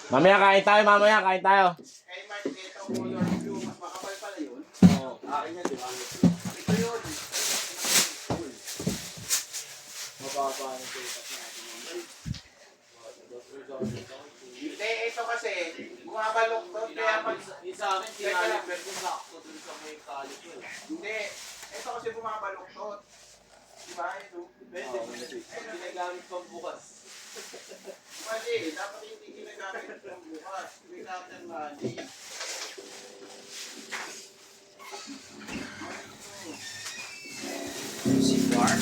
Mamaya kain tayo, mamaya kain tayo. Kay Mark, ito ko yung review. Mas makapal pala yun. Oo, akin yan, di ba? Ito yun. Mababa ang take-up natin. Hindi, ito kasi, bumabalok to. Kaya pag... Yung sa akin, tinalipet ko sakto dun sa may kalit ko. Hindi. Ito kasi bumabalok to. Diba? Ito. Pwede, ginagamit pang bukas. Mali, dapat hindi ginagamit ng bukas. Ginagamit ng mali. Si Bart.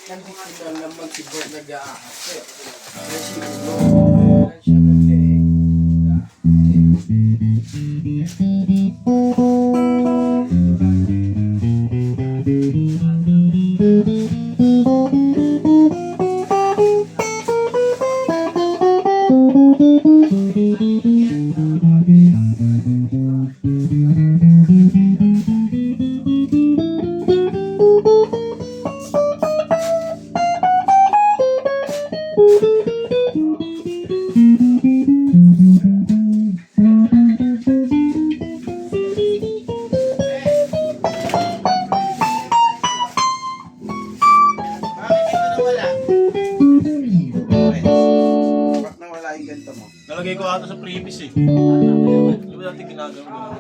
Nandito na naman si Bart nag-aakit. Kaya siguro, kailan siya nag-leeg. Bakit ito nawala? Bakit nawala yung ganito mo? Nalagay ko ata sa previous eh. Di ba dati ginagawa ko?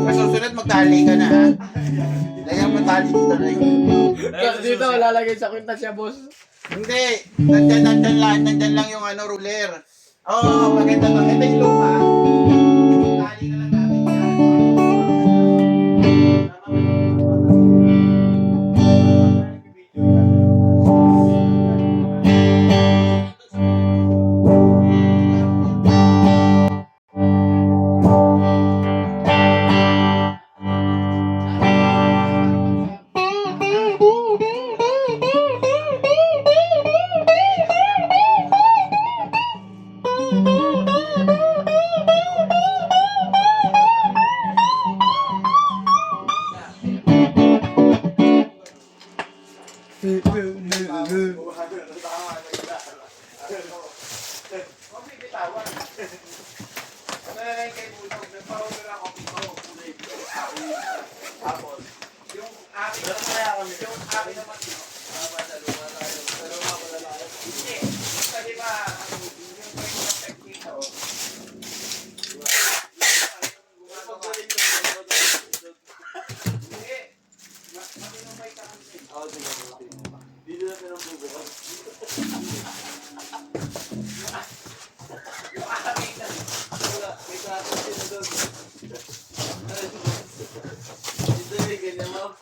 Masusunod magtali ka na ha. Lagyan mo tali dito na yun. Dito, lalagay sa kwinta siya, boss. Hindi. Nandyan lang yung ano, ruler. Oo, maganda to. Ito yung lupa. Tali ka lang natin yan. Huwag may bitawan. Nalagay kay Bulog, nagpa-order ako ito. Kulay blue. Tapos, yung akin naman, ito. Hindi. Kasi ba, yung may effect dito. Hindi. Matinumay ka kasi. Dito na pinambubukas. Yung akin na. Wala, may kaso sila doon. Dito may ganyan mo.